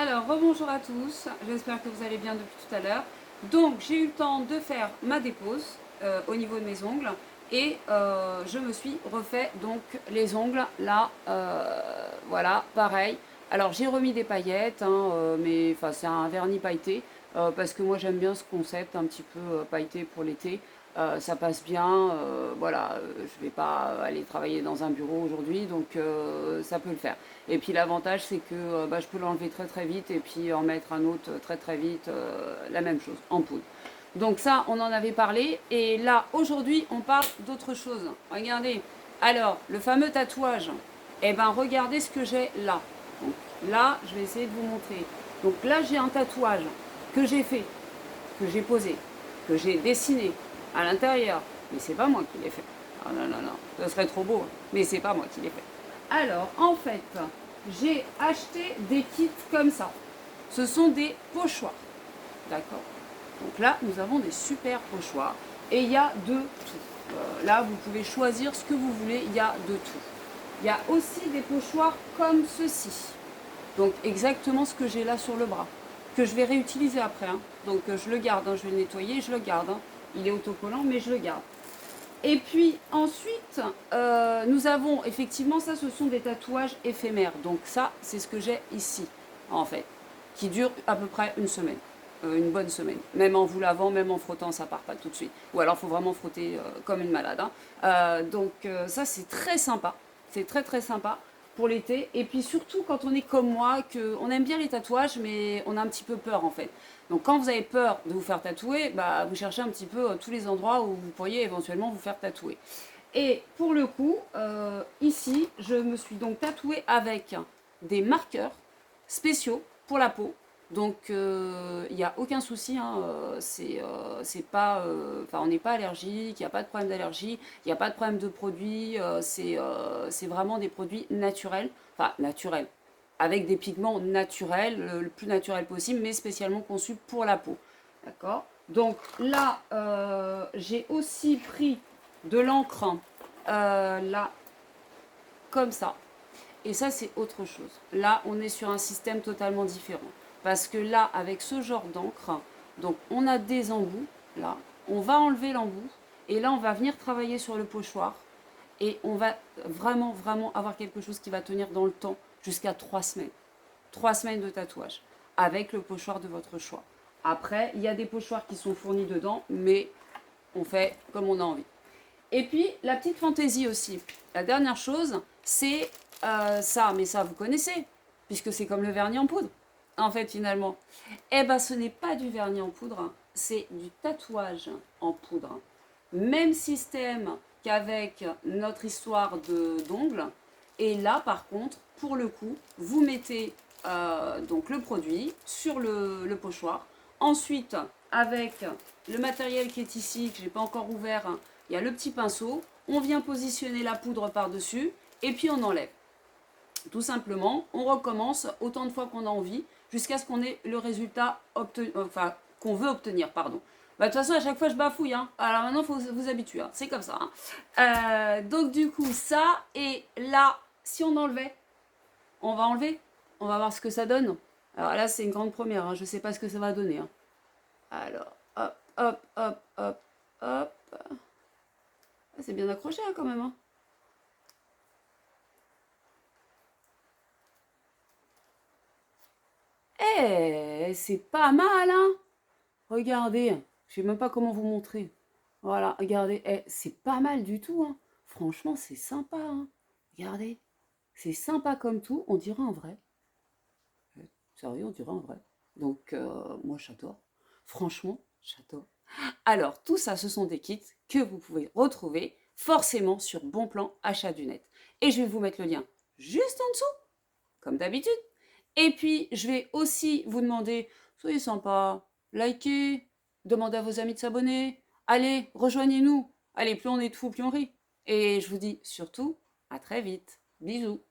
Alors, rebonjour à tous, j'espère que vous allez bien depuis tout à l'heure. Donc, j'ai eu le temps de faire ma dépose au niveau de mes ongles et je me suis refait donc les ongles là, voilà, pareil. Alors, j'ai remis des paillettes, hein, mais enfin, c'est un vernis pailleté parce que moi j'aime bien ce concept un petit peu pailleté pour l'été. Ça passe bien, voilà, je vais pas aller travailler dans un bureau aujourd'hui, donc ça peut le faire. Et puis l'avantage c'est que bah, je peux l'enlever très très vite et puis en mettre un autre très très vite, la même chose, en poudre. Donc ça, on en avait parlé, et là, aujourd'hui, on parle d'autre chose. Regardez, alors, le fameux tatouage, eh ben regardez ce que j'ai là. Donc là, je vais essayer de vous montrer. Donc là, j'ai un tatouage que j'ai fait, que j'ai posé, que j'ai dessiné à l'intérieur. Mais c'est pas moi qui l'ai fait. Ah non, non, non, ce serait trop beau, hein. Mais c'est pas moi qui l'ai fait. Alors, en fait, j'ai acheté des kits comme ça. Ce sont des pochoirs. D'accord. Donc là, nous avons des super pochoirs. Et il y a de tout. Là, vous pouvez choisir ce que vous voulez. Il y a de tout. Il y a aussi des pochoirs comme ceci. Donc exactement ce que j'ai là sur le bras, que je vais réutiliser après, hein. Donc je le garde, hein, je vais le nettoyer, je le garde, hein. Il est autocollant, mais je le garde. Et puis ensuite, nous avons effectivement, ça ce sont des tatouages éphémères. Donc ça, c'est ce que j'ai ici, en fait, qui dure à peu près une semaine. Une bonne semaine. Même en vous lavant, même en frottant, ça part pas tout de suite. Ou alors, il faut vraiment frotter comme une malade, hein. Ça, c'est très sympa. C'est très très sympa pour l'été. Et puis surtout quand on est comme moi, que on aime bien les tatouages, mais on a un petit peu peur en fait. Donc quand vous avez peur de vous faire tatouer, bah, vous cherchez un petit peu tous les endroits où vous pourriez éventuellement vous faire tatouer. Et pour le coup, ici, je me suis donc tatouée avec des marqueurs spéciaux pour la peau. Donc il n'y a aucun souci, hein, c'est pas, on n'est pas allergique, il n'y a pas de problème d'allergie, il n'y a pas de problème de produits, c'est vraiment des produits naturels, enfin naturels, avec des pigments naturels, le plus naturel possible, mais spécialement conçus pour la peau. D'accord. Donc là, j'ai aussi pris de l'encre, là, comme ça. Et ça, c'est autre chose. Là, on est sur un système totalement différent. Parce que là, avec ce genre d'encre, donc on a des embouts, là. On va enlever l'embout. Et là, on va venir travailler sur le pochoir. Et on va vraiment, vraiment avoir quelque chose qui va tenir dans le temps jusqu'à 3 semaines. 3 semaines de tatouage. Avec le pochoir de votre choix. Après, il y a des pochoirs qui sont fournis dedans, mais on fait comme on a envie. Et puis, la petite fantaisie aussi. La dernière chose, c'est ça, mais ça, vous connaissez, puisque c'est comme le vernis en poudre, en fait, finalement. Eh bien, ce n'est pas du vernis en poudre, c'est du tatouage en poudre. Même système qu'avec notre histoire d'ongles. Et là, par contre, pour le coup, vous mettez donc le produit sur le pochoir. Ensuite, avec le matériel qui est ici, que je n'ai pas encore ouvert, il y a le petit pinceau. On vient positionner la poudre par-dessus et puis on enlève. Tout simplement, on recommence autant de fois qu'on a envie jusqu'à ce qu'on ait le résultat qu'on veut obtenir, pardon. Bah, de toute façon, à chaque fois, je bafouille, hein. Alors maintenant, il faut vous habituer, hein. C'est comme ça, hein. Donc du coup, ça, et là, si on enlevait, on va enlever, on va voir ce que ça donne. Alors là, c'est une grande première, hein. Je ne sais pas ce que ça va donner, hein. Alors, hop, hop, hop, hop, hop. Ah, c'est bien accroché, hein, quand même, hein. Eh, c'est pas mal, hein. Regardez, je sais même pas comment vous montrer. Voilà, regardez, eh, c'est pas mal du tout, hein. Franchement, c'est sympa, hein. Regardez, c'est sympa comme tout, on dirait en vrai. Sérieux, on dirait en vrai. Donc, moi, j'adore. Franchement, j'adore. Alors, tout ça, ce sont des kits que vous pouvez retrouver forcément sur Bon Plan Achat du Net. Et je vais vous mettre le lien juste en dessous, comme d'habitude. Et puis, je vais aussi vous demander, soyez sympa, likez, demandez à vos amis de s'abonner. Allez, rejoignez-nous. Allez, plus on est de fous, plus on rit. Et je vous dis surtout, à très vite. Bisous.